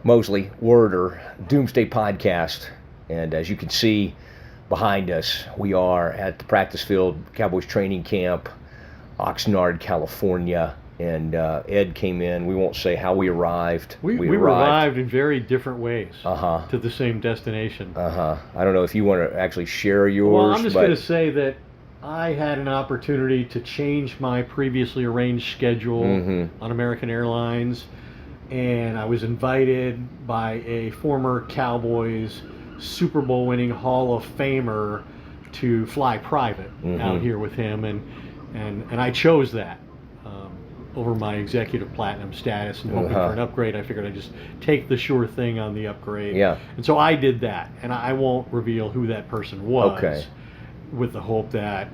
Mosley, Worder, Doomsday Podcast. And as you can see behind us, we are at the practice field, Cowboys training camp, Oxnard, California. And Ed came in. We won't say how we arrived. We arrived in very different ways to the same destination. I don't know if you want to actually share yours. Well, I'm just going to say that I had an opportunity to change my previously arranged schedule on American Airlines, and I was invited by a former Cowboys Super Bowl winning Hall of Famer to fly private out here with him, and I chose that over my executive platinum status and hoping for an upgrade. I figured I'd just take the sure thing on the upgrade. Yeah. And so I did that, and I won't reveal who that person was, with the hope that,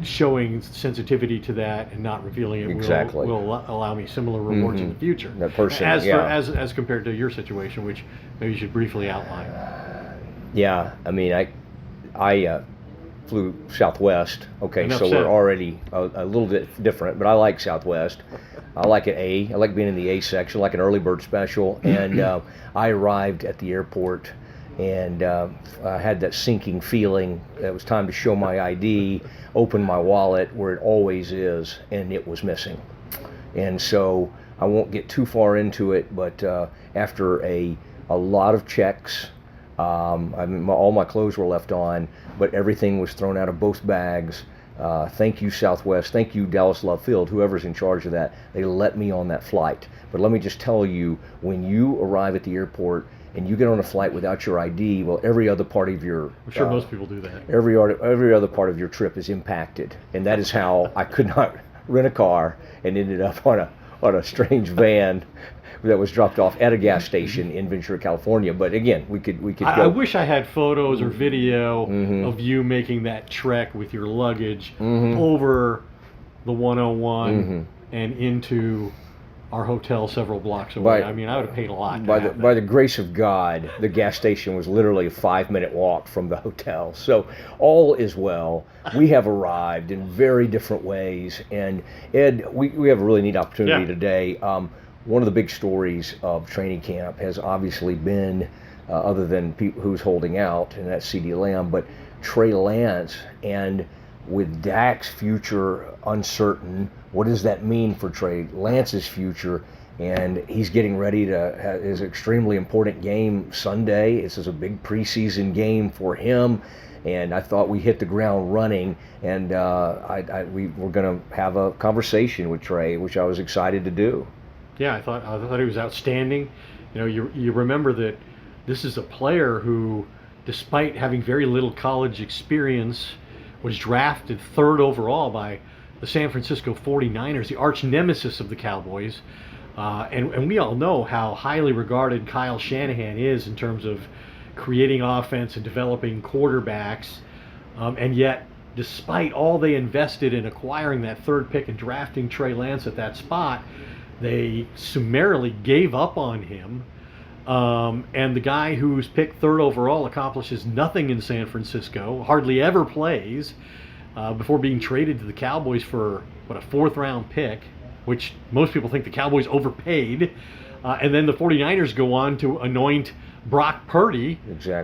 showing sensitivity to that and not revealing it will allow me similar rewards in the future. That person, as compared to your situation, which maybe you should briefly outline. Yeah, I mean, I flew Southwest. Okay, Enough so said. we're already a little bit different, but I like Southwest. I like an A. I like being in the A section, like an early bird special. And I arrived at the airport, and I had that sinking feeling that it was time to show my ID, open my wallet where it always is, and it was missing. And so I won't get too far into it, but after a lot of checks, all my clothes were left on, but everything was thrown out of both bags. Thank you, Southwest. Thank you, Dallas Love Field, whoever's in charge of that. They let me on that flight. But let me just tell you, when you arrive at the airport and you get on a flight without your ID, well, every other part of your... I'm sure most people do that. Every other part of your trip is impacted. And that is how I could not rent a car and ended up on a strange van that was dropped off at a gas station in Ventura, California. But again, we could go. I wish I had photos or video of you making that trek with your luggage over the 101 and into our hotel several blocks away. I mean, I would have paid a lot. By the grace of God, the gas station was literally a 5-minute walk from the hotel. So all is well. We have arrived in very different ways. And Ed, we have a really neat opportunity today. One of the big stories of training camp has obviously been, other than who's holding out, and that's CeeDee Lamb, but Trey Lance. And with Dak's future uncertain, what does that mean for Trey Lance's future? And he's getting ready to have his extremely important game Sunday. This is a big preseason game for him. And I thought we hit the ground running, and we were going to have a conversation with Trey, which I was excited to do. Yeah, I thought he was outstanding. You remember that this is a player who, despite having very little college experience, was drafted 3rd overall by the San Francisco 49ers, the arch nemesis of the Cowboys. And we all know how highly regarded Kyle Shanahan is in terms of creating offense and developing quarterbacks. And yet, despite all they invested in acquiring that 3rd pick and drafting Trey Lance at that spot, they summarily gave up on him. And the guy who's picked 3rd overall accomplishes nothing in San Francisco, hardly ever plays, before being traded to the Cowboys for, a 4th-round pick, which most people think the Cowboys overpaid. And then the 49ers go on to anoint Brock Purdy,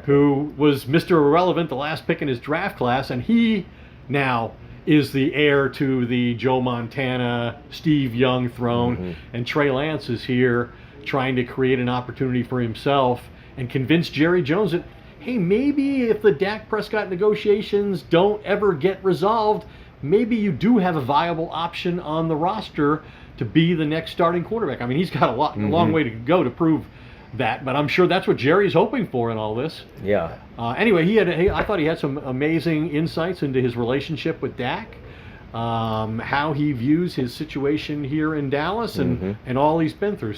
who was Mr. Irrelevant, the last pick in his draft class, and he now is the heir to the Joe Montana, Steve Young throne, and Trey Lance is here trying to create an opportunity for himself and convince Jerry Jones that, hey, maybe if the Dak Prescott negotiations don't ever get resolved, maybe you do have a viable option on the roster to be the next starting quarterback. I mean, he's got a long way to go to prove that, but I'm sure that's what Jerry's hoping for in all this. Yeah. Anyway, I thought he had some amazing insights into his relationship with Dak, how he views his situation here in Dallas, and all he's been through.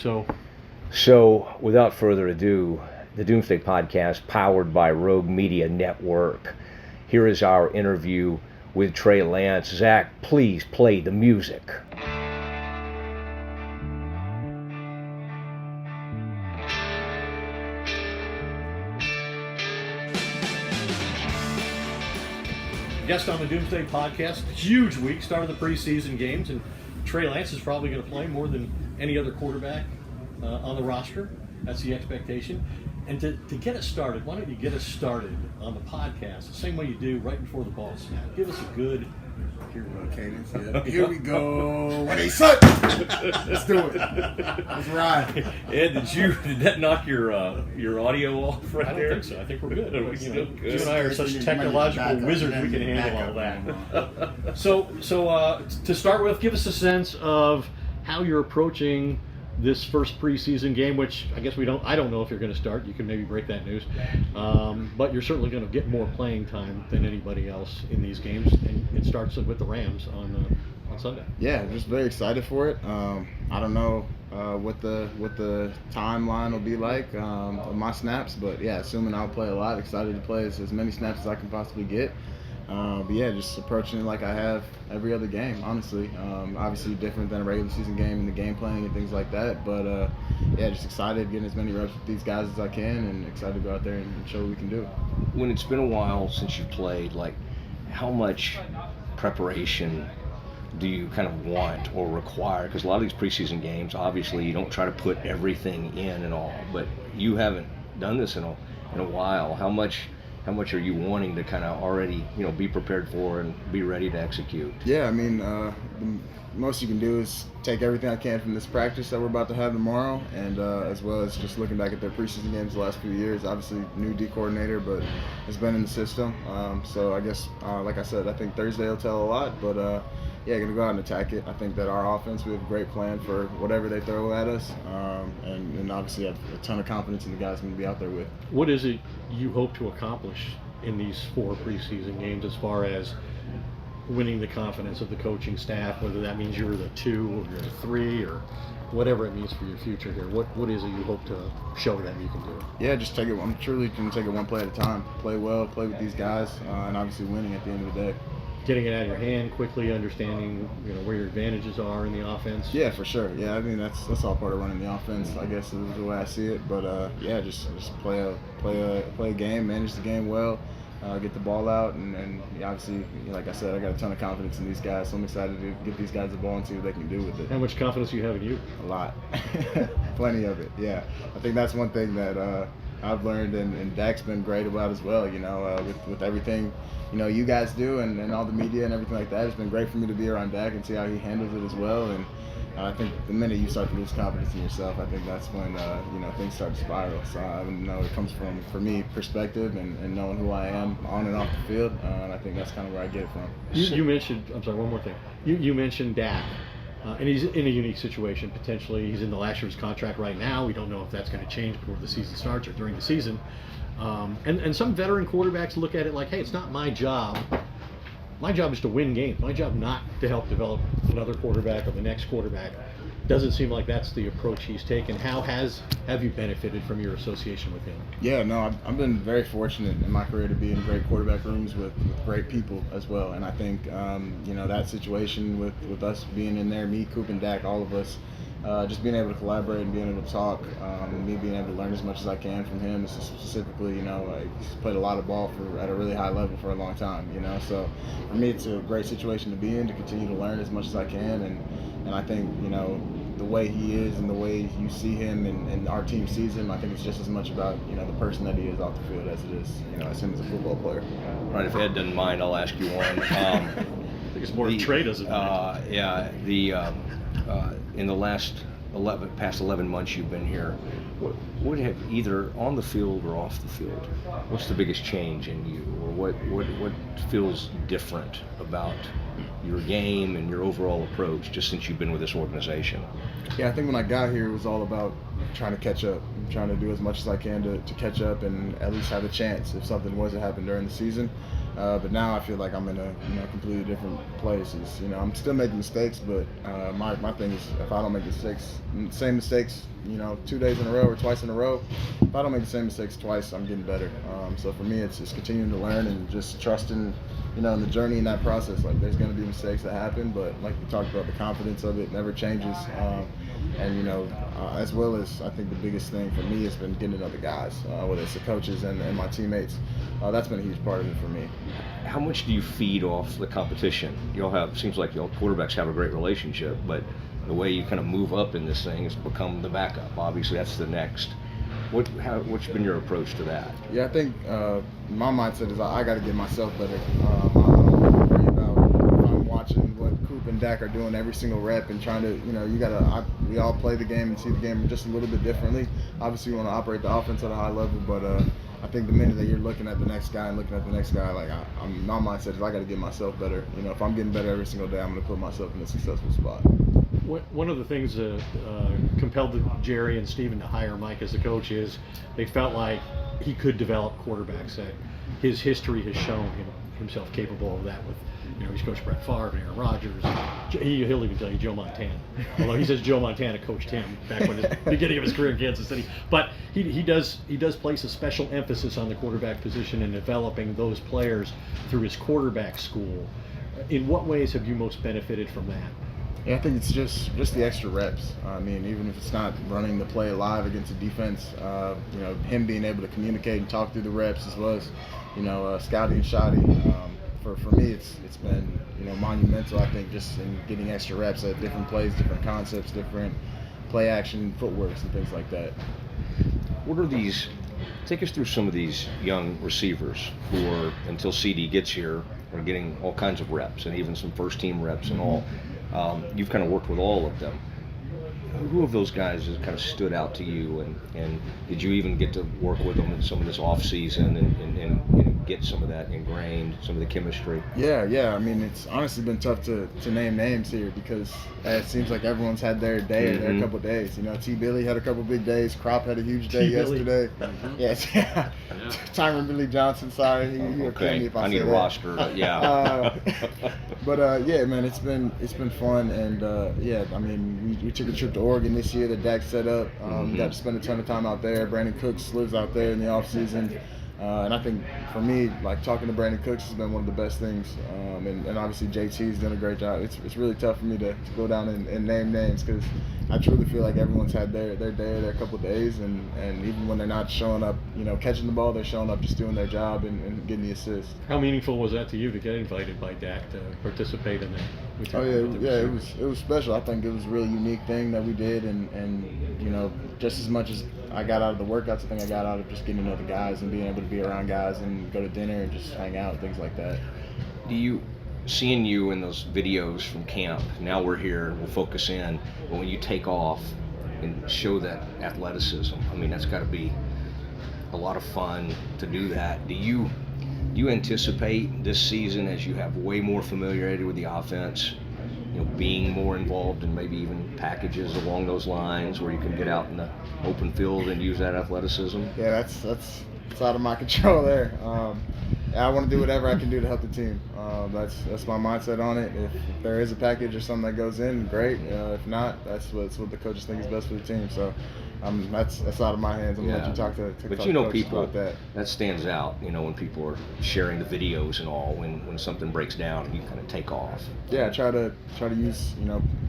So, without further ado, the Doomsday Podcast, powered by Rogue Media Network. Here is our interview with Trey Lance. Zach, please play the music. Guest on the Doomsday Podcast. Huge week, start of the preseason games, and Trey Lance is probably going to play more than any other quarterback on the roster. That's the expectation. And to get us started, why don't you get us started on the podcast the same way you do right before the ball snapped? Give us a good cadence. Yeah. Here we go. What he said. Let's do it. Let's ride. Ed, did that knock your audio off right I don't there? think so. I think we're good. We're still good. You and I are such technological wizards, we can handle all that. So to start with, give us a sense of how you're approaching this first preseason game, which I guess I don't know if you're going to start. You can maybe break that news. But you're certainly going to get more playing time than anybody else in these games. And it starts with the Rams on Sunday. Yeah, just very excited for it. I don't know what the timeline will be like of my snaps, but yeah, assuming I'll play a lot, excited to play as many snaps as I can possibly get. But yeah, just approaching it like I have every other game, honestly. Obviously different than a regular season game and the game planning and things like that. But yeah, just excited getting as many reps with these guys as I can, and excited to go out there and show what we can do. When it's been a while since you played, like, how much preparation do you kind of want or require? Because a lot of these preseason games, obviously, you don't try to put everything in and all, but you haven't done this in a while. How much are you wanting to kind of already, be prepared for and be ready to execute? Yeah, I mean, the most you can do is take everything I can from this practice that we're about to have tomorrow, and as well as just looking back at their preseason games the last few years. Obviously, new D coordinator, but has been in the system. So I guess, like I said, I think Thursday will tell a lot, but yeah, going to go out and attack it. I think that our offense, we have a great plan for whatever they throw at us, and obviously have a ton of confidence in the guys I'm going to be out there with. What is it you hope to accomplish in these 4 preseason games as far as winning the confidence of the coaching staff, whether that means you're the 2 or you're the 3 or whatever it means for your future here? What is it you hope to show them you can do? Yeah, just take it. I'm truly going to take it one play at a time. Play well, play with these guys, and obviously winning at the end of the day. Getting it out of your hand quickly, understanding where your advantages are in the offense. Yeah, for sure. Yeah, I mean that's all part of running the offense, I guess, is the way I see it. But yeah, just play a game, manage the game well, get the ball out, and obviously, like I said, I got a ton of confidence in these guys, so I'm excited to get these guys the ball and see what they can do with it. How much confidence do you have in you? A lot, plenty of it. Yeah, I think that's one thing that I've learned, and Dak's been great about as well. With everything you guys do and all the media and everything like that, it's been great for me to be around Dak and see how he handles it as well. And I think the minute you start to lose confidence in yourself, I think that's when things start to spiral. So it comes from, for me, perspective and knowing who I am on and off the field, and I think that's kind of where I get it from. You mentioned, I'm sorry, one more thing. You mentioned Dak. And he's in a unique situation, potentially. He's in the last year's contract right now. We don't know if that's going to change before the season starts or during the season. And some veteran quarterbacks look at it like, hey, it's not my job. My job is to win games. My job not to help develop another quarterback or the next quarterback. Doesn't seem like that's the approach he's taken. How have you benefited from your association with him? Yeah, no, I've been very fortunate in my career to be in great quarterback rooms with great people as well. And I think, that situation with us being in there, me, Coop, and Dak, all of us, just being able to collaborate and being able to talk, and me being able to learn as much as I can from him. Specifically, he's played a lot of ball at a really high level for a long time. So for me, it's a great situation to be in, to continue to learn as much as I can, and I think the way he is and the way you see him and our team sees him, I think it's just as much about the person that he is off the field as it is as him as a football player. Right. If Ed doesn't mind, I'll ask you one. I think it's more Trey doesn't mind. Yeah. In the past 11 months you've been here, what have, either on the field or off the field, what's the biggest change in you, or what feels different about your game and your overall approach just since you've been with this organization? Yeah, I think when I got here, it was all about trying to catch up. I'm trying to do as much as I can to catch up and at least have a chance if something was to happen during the season. But now I feel like I'm in a completely different place. I'm still making mistakes, but my thing is, if I don't make same mistakes, 2 days in a row or twice in a row, if I don't make the same mistakes twice, I'm getting better. So for me, it's just continuing to learn and just trusting, in the journey in that process. Like, there's going to be mistakes that happen, but like we talked about, the confidence of it never changes. And as well as, I think the biggest thing for me has been getting to know the guys, whether it's the coaches and my teammates. That's been a huge part of it for me. How much do you feed off the competition? Seems like y'all quarterbacks have a great relationship, but the way you kind of move up in this thing is become the backup. Obviously, that's the next. What's been your approach to that? Yeah, I think my mindset is I got to get myself better. I don't worry about if I'm watching what Coop and Dak are doing every single rep and trying to, we all play the game and see the game just a little bit differently. Obviously, we want to operate the offense at a high level, but I think the minute that you're looking at the next guy and looking at the next guy, like my mindset is I got to get myself better. If I'm getting better every single day, I'm going to put myself in a successful spot. One of the things that compelled Jerry and Steven to hire Mike as the coach is they felt like he could develop quarterbacks. That his history has shown himself capable of that. With he's coached Brett Favre and Aaron Rodgers. He'll even tell you Joe Montana. Although he says Joe Montana coached him back when the beginning of his career in Kansas City. But he does place a special emphasis on the quarterback position and developing those players through his quarterback school. In what ways have you most benefited from that? Yeah, I think it's just the extra reps. I mean, even if it's not running the play live against a defense, him being able to communicate and talk through the reps as well as, scouting and shotting. For me, it's been monumental. I think just in getting extra reps at different plays, different concepts, different play action, footworks, and things like that. What are these? Take us through some of these young receivers who are, until CD gets here, are getting all kinds of reps and even some first team reps and all. You've kind of worked with all of them. Who of those guys has kind of stood out to you, and did you even get to work with them in some of this off season and get some of that ingrained, some of the chemistry? Yeah. I mean, it's honestly been tough to name names here because it seems like everyone's had their day or their couple of days. T. Billy had a couple big days. Crop had a huge day yesterday. Yes. Tyron Billy Johnson. Sorry, he'll kill me if I say need a that. roster. Yeah. Yeah, man, it's been fun, and I mean, we took a trip to Oregon this year that Dak set up. Got to spend a ton of time out there. Brandon Cooks lives out there in the off season. And I think for me, like talking to Brandon Cooks has been one of the best things. And obviously JT's done a great job. It's really tough for me to go down and name names because I truly feel like everyone's had their day or their couple of days. And even when they're not showing up, catching the ball, they're showing up just doing their job and getting the assist. How meaningful was that to you to get invited by Dak to participate in that? It was special. I think it was a really unique thing that we did, and just as much as I got out of the workouts, I think I got out of just getting to know the guys and being able to be around guys and go to dinner and just hang out, things like that. Seeing you in those videos from camp, now we're here, we'll focus in, but when you take off and show that athleticism, I mean, that's got to be a lot of fun to do that. Do you anticipate this season, as you have way more familiarity with the offense, being more involved in maybe even packages along those lines where you can get out in the open field and use that athleticism? Yeah, that's out of my control there. I want to do whatever I can do to help the team. That's my mindset on it. If there is a package or something that goes in, great. If not, that's what the coaches think is best for the team. So that's out of my hands. I'm gonna let you talk to but people about that stands out. When people are sharing the videos and all, when something breaks down, you kind of take off. Yeah, try to use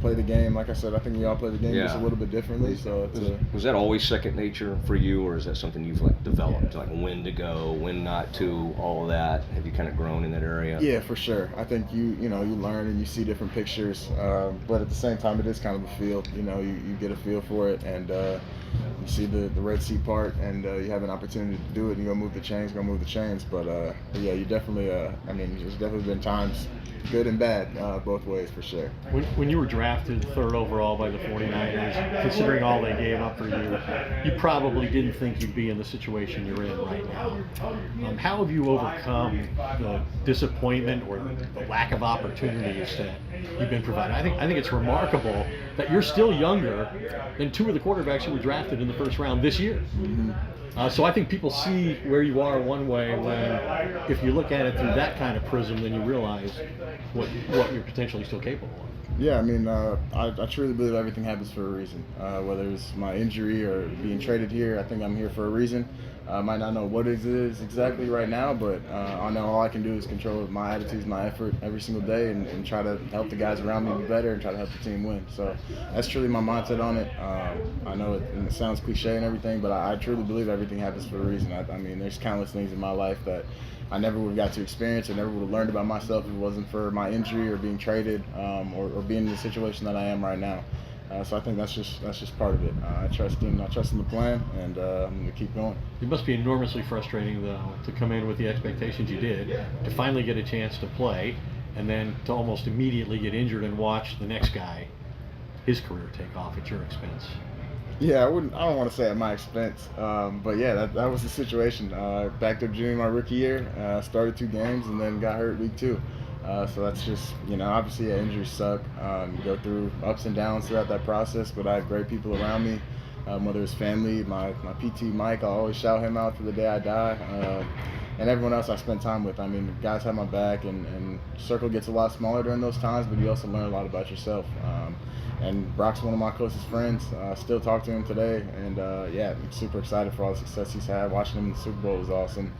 play the game. Like I said, I think we all play the game just a little bit differently. So was that always second nature for you, or is that something you've developed, like when to go, when not to, all of that? Have you kind of grown in that area? Yeah, for sure. I think you learn and you see different pictures, but at the same time, it is kind of a feel. You get a feel for it, and you see the Red Sea part, and you have an opportunity to do it, and you go move the chains. But yeah, you definitely. There's definitely been times, good and bad, both ways for sure. When you were drafted third overall by the 49ers, considering all they gave up for you, you probably didn't think you'd be in the situation you're in right now. How have you overcome the disappointment or the lack of opportunities that you've been provided? I think it's remarkable that you're still younger than two of the quarterbacks who were drafted in the first round this year. So I think people see where you are one way when, if you look at it through that kind of prism, then you realize what you're potentially still capable of. Yeah, I truly believe everything happens for a reason. Whether it's my injury or being traded here, I think I'm here for a reason. I might not know what it is exactly right now, but I know all I can do is control my attitudes, my effort every single day, and try to help the guys around me be better and try to help the team win. So that's truly my mindset on it. I know it sounds cliche and everything, but I truly believe everything happens for a reason. I mean, there's countless things in my life that I never would have got to experience or never would have learned about myself if it wasn't for my injury or being traded or being in the situation that I am right now. So I think that's just part of it. I trust in the plan, and I'm going to keep going. It must be enormously frustrating, though, to come in with the expectations you did, to finally get a chance to play, and then to almost immediately get injured and watch the next guy, his career take off at your expense. Yeah, I don't want to say at my expense, but yeah, that was the situation. Backed up junior my rookie year, started 2 games, and then got hurt week 2. So that's just, obviously injuries suck. You go through ups and downs throughout that process, but I have great people around me, whether it's family, my PT Mike, I'll always shout him out for the day I die, and everyone else I spend time with. I mean, the guys have my back, and circle gets a lot smaller during those times, but you also learn a lot about yourself. And Brock's one of my closest friends. I still talk to him today, and yeah, I'm super excited for all the success he's had. Watching him in the Super Bowl was awesome.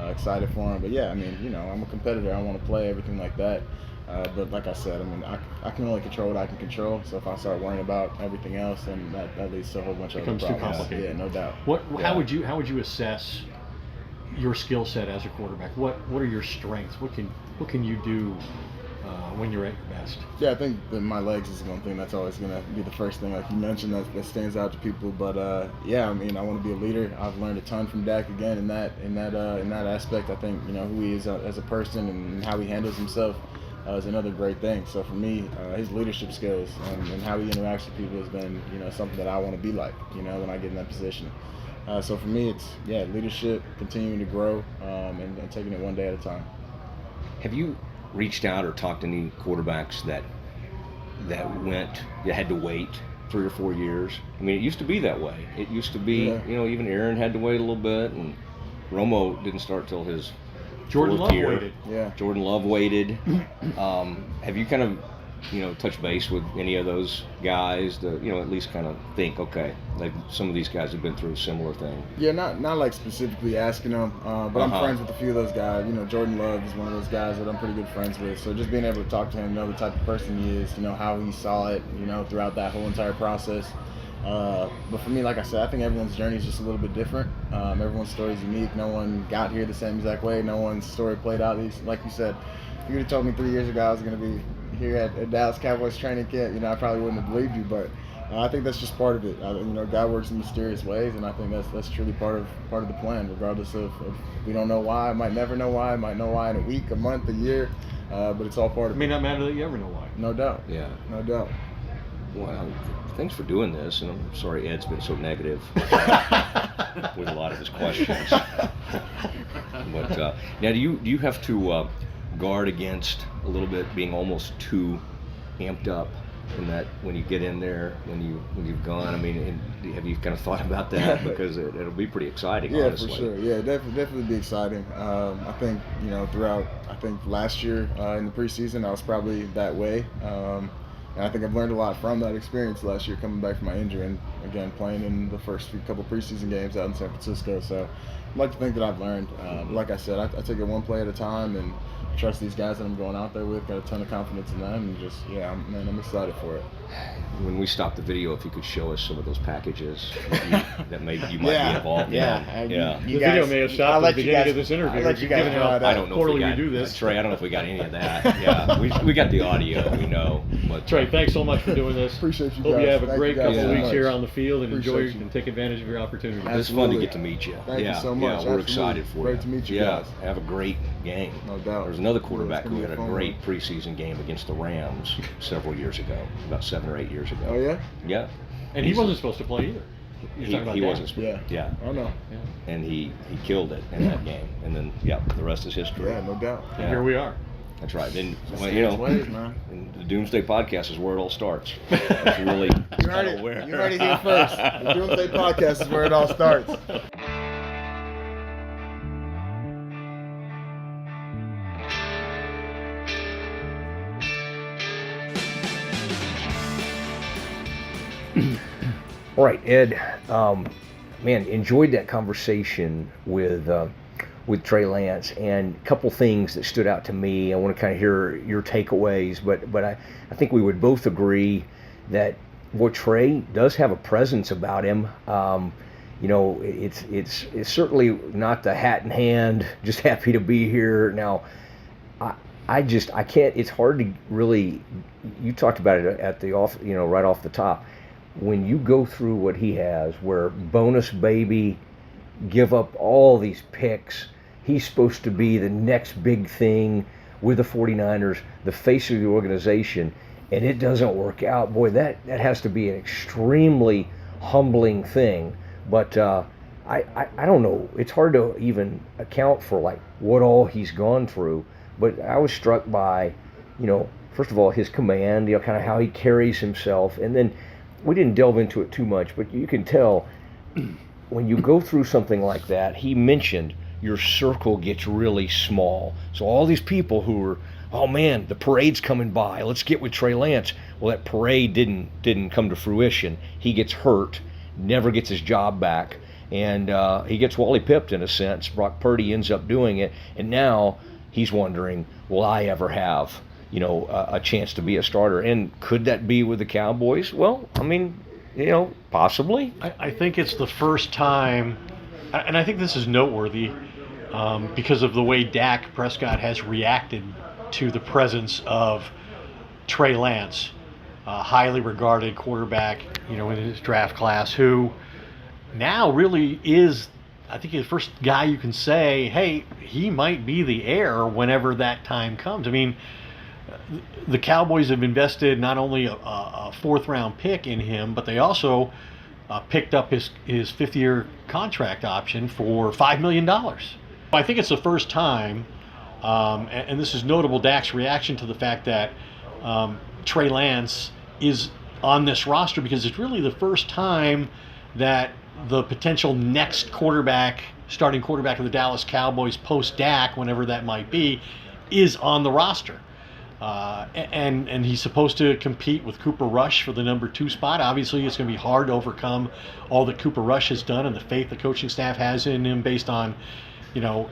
Excited for him, but yeah, I mean, I'm a competitor. I want to play, everything like that. But like I said, I mean, I can only control what I can control. So if I start worrying about everything else, then that leads to a whole bunch of other becomes too problems. complicated. Yeah, no doubt. How would you assess your skill set as a quarterback? What are your strengths? What can you do when you're at your best? Yeah, I think that my legs is one thing that's always going to be the first thing, like you mentioned, that stands out to people. But yeah, I mean, I want to be a leader. I've learned a ton from Dak again in that aspect. I think who he is as a person and how he handles himself is another great thing. So for me, his leadership skills and how he interacts with people has been something that I want to be like when I get in that position. So for me, it's leadership, continuing to grow, and taking it one day at a time. Have you reached out or talked to any quarterbacks that you had to wait 3 or 4 years? I mean, it used to be that way. It used to be, even Aaron had to wait a little bit, and Romo didn't start till his Jordan 4th Love year. waited. Yeah. Jordan Love waited. Have you kind of, touched base with any of those guys to, at least kind of think, okay, like some of these guys have been through a similar thing? Yeah, not like specifically asking them, but I'm friends with a few of those guys. Jordan Love is one of those guys that I'm pretty good friends with. So just being able to talk to him, know the type of person he is, how he saw it, throughout that whole entire process. But for me, like I said, I think everyone's journey is just a little bit different. Everyone's story is unique. No one got here the same exact way. No one's story played out. Like you said, if you would have told me 3 years ago I was going to be here at Dallas Cowboys training camp, I probably wouldn't have believed you. But I think that's just part of it. God works in mysterious ways, and I think that's truly part of the plan. Regardless of we don't know why, I might never know why, I might know why in a week, a month, a year, but it's all part of It may not matter that you ever know why. No doubt. Yeah. No doubt. Well, thanks for doing this, and I'm sorry Ed's been so negative with a lot of his questions. But now, do you have to guard against a little bit being almost too amped up in that when you get in there, when you've gone? I mean, have you kind of thought about that? Because it'll be pretty exciting. Yeah, honestly. for sure. Yeah, definitely be exciting. I think throughout last year in the preseason I was probably that way. And I think I've learned a lot from that experience last year, coming back from my injury and again playing in the first couple preseason games out in San Francisco. So I'd like to think that I've learned. Like I said, I take it one play at a time and trust these guys that I'm going out there with. Got a ton of confidence in them, and just I'm excited for it. When we stop the video, if you could show us some of those packages that maybe you might be involved in. The video may have stopped at the beginning of this interview. I'll let you guys know I don't know quarterly if we got, we do this. Trey, I don't know if we got any of that. Yeah, we got the audio, we know. But Trey, thanks so much for doing this. Appreciate you Hope guys. you have a Thank great you guys couple so of weeks much. here on the field and enjoy Appreciate you. and take advantage of your opportunity. it's fun to Absolutely. get to meet you. Thank you so much. Yeah, we're Absolutely. excited for Great you. to meet you Yeah, guys. have a great game. No doubt. There's another quarterback Yeah, it's who gonna had be a a fun great preseason game against the Rams several years ago, about 7 or 8 years ago. Oh yeah. Yeah. And he wasn't supposed to play either. You're talking about He that? wasn't. Yeah. Oh no. And he killed it in that game. And then the rest is history. Yeah, no doubt. And here we are. That's right. Then Mysterious ways, man. and the Doomsday Podcast is where it all starts. It's really You heard it here first. The Doomsday Podcast is where it all starts. All right, Ed. man, enjoyed that conversation with Trey Lance, and a couple things that stood out to me. I want to kind of hear your takeaways, but I think we would both agree that Trey does have a presence about him. It's certainly not the hat in hand, just happy to be here. Now, I can't. It's hard to really. You talked about it at the right off the top. When you go through what he has, where bonus baby, give up all these picks, he's supposed to be the next big thing with the 49ers, the face of the organization, and it doesn't work out. Boy, that has to be an extremely humbling thing. But I don't know. It's hard to even account for like what all he's gone through. But I was struck by, first of all, his command, kind of how he carries himself, and then we didn't delve into it too much, but you can tell when you go through something like that. He mentioned your circle gets really small. So all these people who were, oh man, the parade's coming by, let's get with Trey Lance. Well, that parade didn't come to fruition. He gets hurt, never gets his job back, and he gets Wally pipped in a sense. Brock Purdy ends up doing it, and now he's wondering, will I ever have a chance to be a starter? And could that be with the Cowboys? Well, I mean, possibly. I think it's the first time, and I think this is noteworthy because of the way Dak Prescott has reacted to the presence of Trey Lance, a highly regarded quarterback, in his draft class, who now really is, I think, the first guy you can say, hey, he might be the heir whenever that time comes. I mean, the Cowboys have invested not only a fourth-round pick in him, but they also picked up his fifth-year contract option for $5 million. I think it's the first time, and this is notable, Dak's reaction to the fact that Trey Lance is on this roster, because it's really the first time that the potential next starting quarterback of the Dallas Cowboys post-Dak, whenever that might be, is on the roster. And he's supposed to compete with Cooper Rush for the number 2 spot. Obviously, it's going to be hard to overcome all that Cooper Rush has done and the faith the coaching staff has in him based on,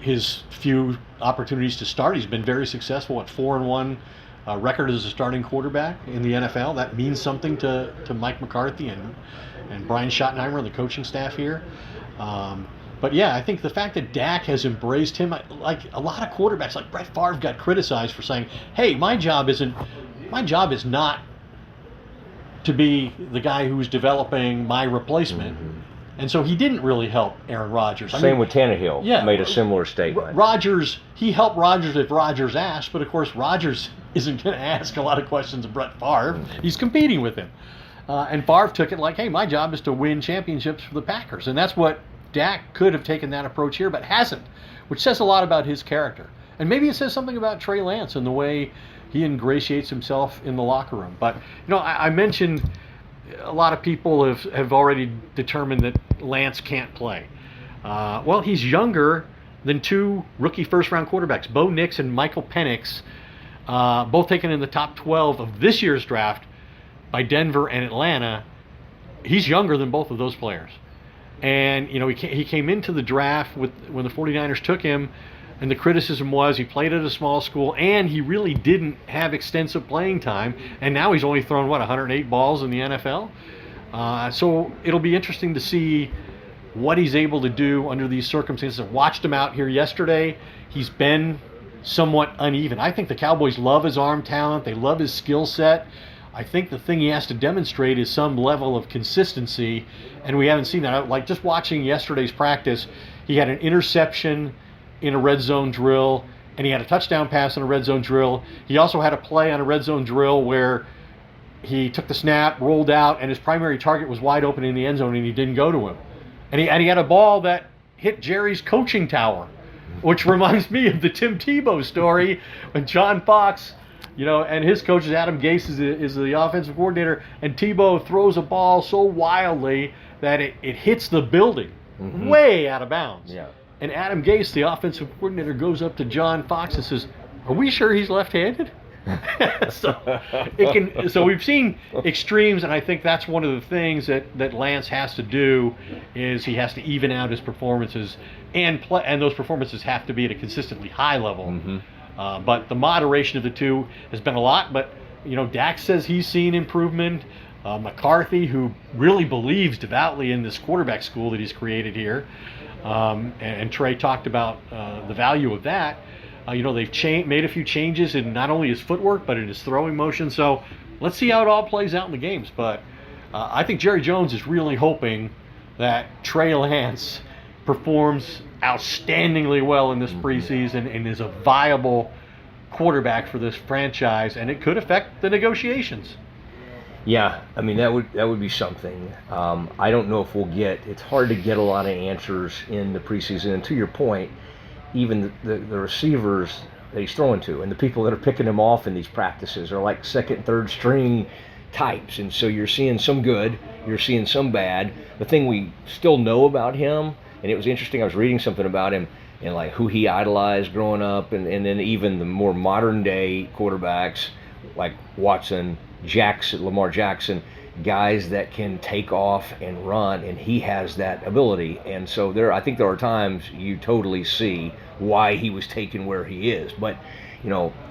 his few opportunities to start. He's been very successful at 4-1 record as a starting quarterback in the NFL. That means something to Mike McCarthy and Brian Schottenheimer and the coaching staff here. But yeah, I think the fact that Dak has embraced him, like a lot of quarterbacks, like Brett Favre got criticized for saying, hey, my job is not to be the guy who's developing my replacement. Mm-hmm. And so he didn't really help Aaron Rodgers. Same with Tannehill. Yeah, made a similar statement. He helped Rodgers if Rodgers asked, but of course Rodgers isn't going to ask a lot of questions of Brett Favre. Mm-hmm. He's competing with him. And Favre took it like, hey, my job is to win championships for the Packers. And that's what Dak could have taken that approach here, but hasn't, which says a lot about his character. And maybe it says something about Trey Lance and the way he ingratiates himself in the locker room. But, I mentioned a lot of people have already determined that Lance can't play. Well, he's younger than 2 rookie first-round quarterbacks, Bo Nix and Michael Penix, both taken in the top 12 of this year's draft by Denver and Atlanta. He's younger than both of those players. And, he came into the draft when the 49ers took him, and the criticism was he played at a small school, and he really didn't have extensive playing time, and now he's only thrown, 108 balls in the NFL? So it'll be interesting to see what he's able to do under these circumstances. I watched him out here yesterday. He's been somewhat uneven. I think the Cowboys love his arm talent. They love his skill set. I think the thing he has to demonstrate is some level of consistency, and we haven't seen that. Like just watching yesterday's practice, he had an interception in a red zone drill, and he had a touchdown pass in a red zone drill. He also had a play on a red zone drill where he took the snap, rolled out, and his primary target was wide open in the end zone, and he didn't go to him. And he had a ball that hit Jerry's coaching tower, which reminds me of the Tim Tebow story when John Fox, and his coach is Adam Gase is the offensive coordinator, and Tebow throws a ball so wildly that it hits the building way out of bounds. Yeah. And Adam Gase, the offensive coordinator, goes up to John Fox and says, "Are we sure he's left-handed?" So we've seen extremes, and I think that's one of the things that Lance has to do is he has to even out his performances, and those performances have to be at a consistently high level. Mm-hmm. But the moderation of the two has been a lot. But Dak says he's seen improvement. McCarthy, who really believes devoutly in this quarterback school that he's created here, and Trey talked about the value of that. They've made a few changes in not only his footwork but in his throwing motion. So let's see how it all plays out in the games. But I think Jerry Jones is really hoping that Trey Lance performs outstandingly well in this preseason and is a viable quarterback for this franchise, and it could affect the negotiations. Yeah, I mean that would be something. I don't know if we'll get. It's hard to get a lot of answers in the preseason. And to your point, even the receivers that he's throwing to and the people that are picking him off in these practices are like second, third string types. And so you're seeing some good, you're seeing some bad. The thing we still know about him, and it was interesting. I was reading something about him and like who he idolized growing up, and then even the more modern day quarterbacks like Watson, Lamar Jackson, guys that can take off and run, and he has that ability. And so I think there are times you totally see why he was taken where he is. But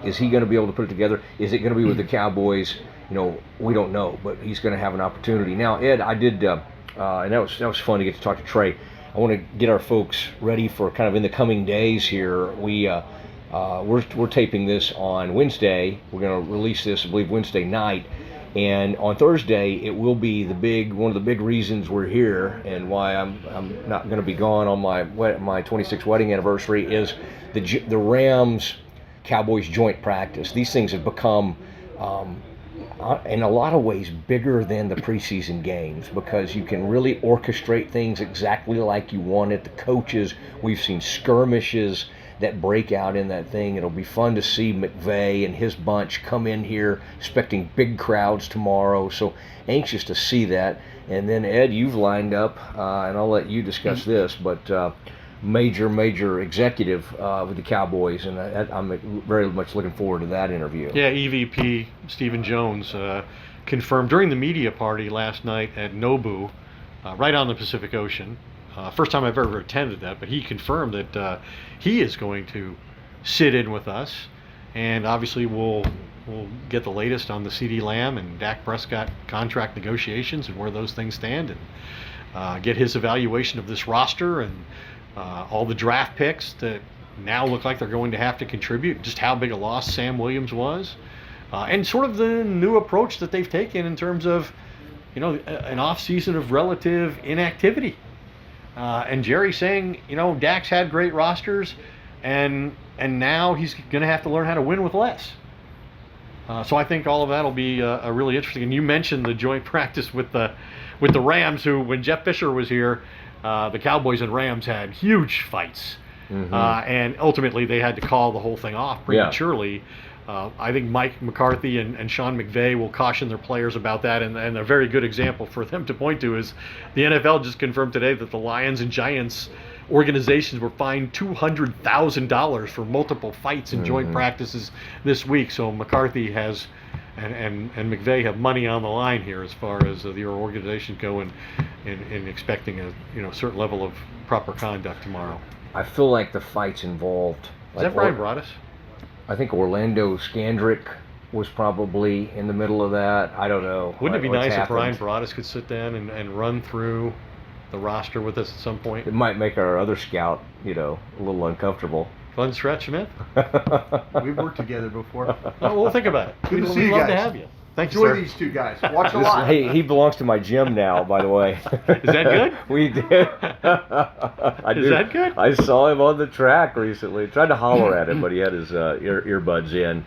is he going to be able to put it together? Is it going to be with the Cowboys? We don't know, but he's going to have an opportunity. Now, Ed, I did, and that was fun to get to talk to Trey. I want to get our folks ready for kind of in the coming days here. We're taping this on Wednesday. We're going to release this, I believe, Wednesday night. And on Thursday, it will be one of the big reasons we're here and why I'm not going to be gone on my 26th wedding anniversary is the Rams Cowboys joint practice. These things have become, in a lot of ways, bigger than the preseason games because you can really orchestrate things exactly like you want it. The coaches, we've seen skirmishes that break out in that thing. It'll be fun to see McVay and his bunch come in here expecting big crowds tomorrow. So anxious to see that. And then Ed, you've lined up, and I'll let you discuss this, but major executive with the Cowboys, and I'm very much looking forward to that interview. Yeah, EVP Stephen Jones confirmed during the media party last night at Nobu, right on the Pacific Ocean. First time I've ever attended that, but he confirmed that he is going to sit in with us, and obviously we'll get the latest on the CeeDee Lamb and Dak Prescott contract negotiations and where those things stand, and get his evaluation of this roster and all the draft picks that now look like they're going to have to contribute, just how big a loss Sam Williams was, and sort of the new approach that they've taken in terms of an off season of relative inactivity. And Jerry saying, Dak's had great rosters, and now he's going to have to learn how to win with less. So I think all of that will be a really interesting. And you mentioned the joint practice with the Rams, who, when Jeff Fisher was here, the Cowboys and Rams had huge fights, and ultimately they had to call the whole thing off prematurely. I think Mike McCarthy and Sean McVay will caution their players about that, and a very good example for them to point to is the NFL just confirmed today that the Lions and Giants organizations were fined $200,000 for multiple fights and joint practices this week. So McCarthy has and McVay have money on the line here as far as the organization go and expecting a certain level of proper conduct tomorrow. I feel like the fights involved. Is that Brian Broaddus? I think Orlando Scandrick was probably in the middle of that. I don't know. Wouldn't it be nice if Brian Broaddus could sit down and run through the roster with us at some point? It might make our other scout, a little uncomfortable. Fun stretch, Smith? We've worked together before. Oh, we'll think about it. Good to see We'd you love guys. to have you. Thanks, Enjoy sir. these two guys. Watch a lot. He belongs to my gym now, by the way. Is that good? We did. Is that good? I saw him on the track recently. Tried to holler at him, but he had his earbuds in.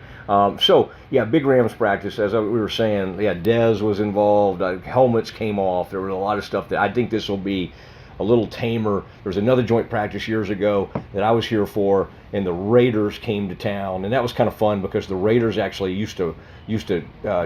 Big Rams practice, as we were saying. Yeah, Dez was involved. Helmets came off. There was a lot of stuff that I think this will be a little tamer. There was another joint practice years ago that I was here for, and the Raiders came to town, and that was kind of fun because the Raiders actually used to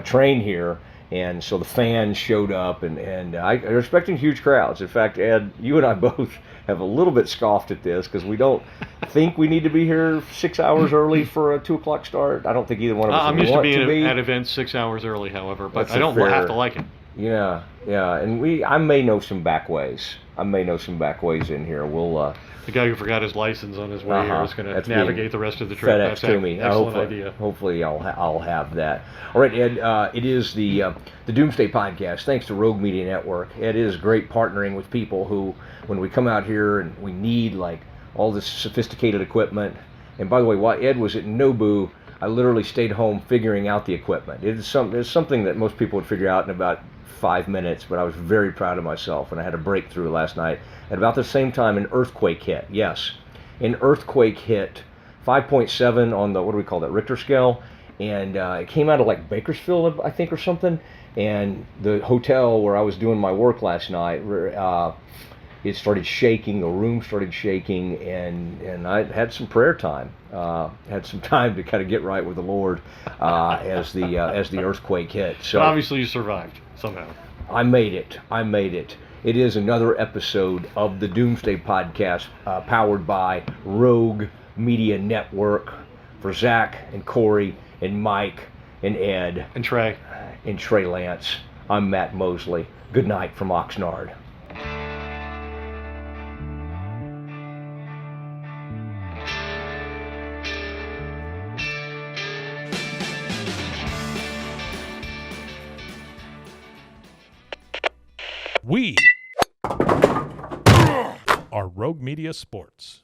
train here, And so the fans showed up, and I was expecting huge crowds. In fact, Ed, you and I both have a little bit scoffed at this because we don't think we need to be here 6 hours early for a 2 o'clock start. I don't think either one of us I'm used to want being to be at events 6 hours early, however, but That's I don't fair. have to like it. Yeah, and I may know some back ways. In here. We'll The guy who forgot his license on his way here is going That's to navigate the rest of the trip. FedEx That's to me. excellent idea. Hopefully, I'll have that. All right, Ed. It is the Doomsday Podcast. Thanks to Rogue Media Network. It is great partnering with people who, when we come out here and we need like all this sophisticated equipment. And by the way, while Ed was at Nobu, I literally stayed home figuring out the equipment. It's something that most people would figure out in about 5 minutes, but I was very proud of myself, and I had a breakthrough last night. At about the same time, an earthquake hit. Yes, an earthquake hit 5.7 on the, what do we call that, Richter scale, and it came out of like Bakersfield, I think, or something, and the hotel where I was doing my work last night, it started shaking, the room started shaking, and I had some prayer time. Had some time to kind of get right with the Lord as the earthquake hit. So But obviously you survived somehow. I made it. It is another episode of the Doomsday Podcast, powered by Rogue Media Network. For Zach and Corey and Mike and Ed And Trey. and Trey Lance, I'm Matt Mosley. Good night from Oxnard. We are Rogue Media Sports.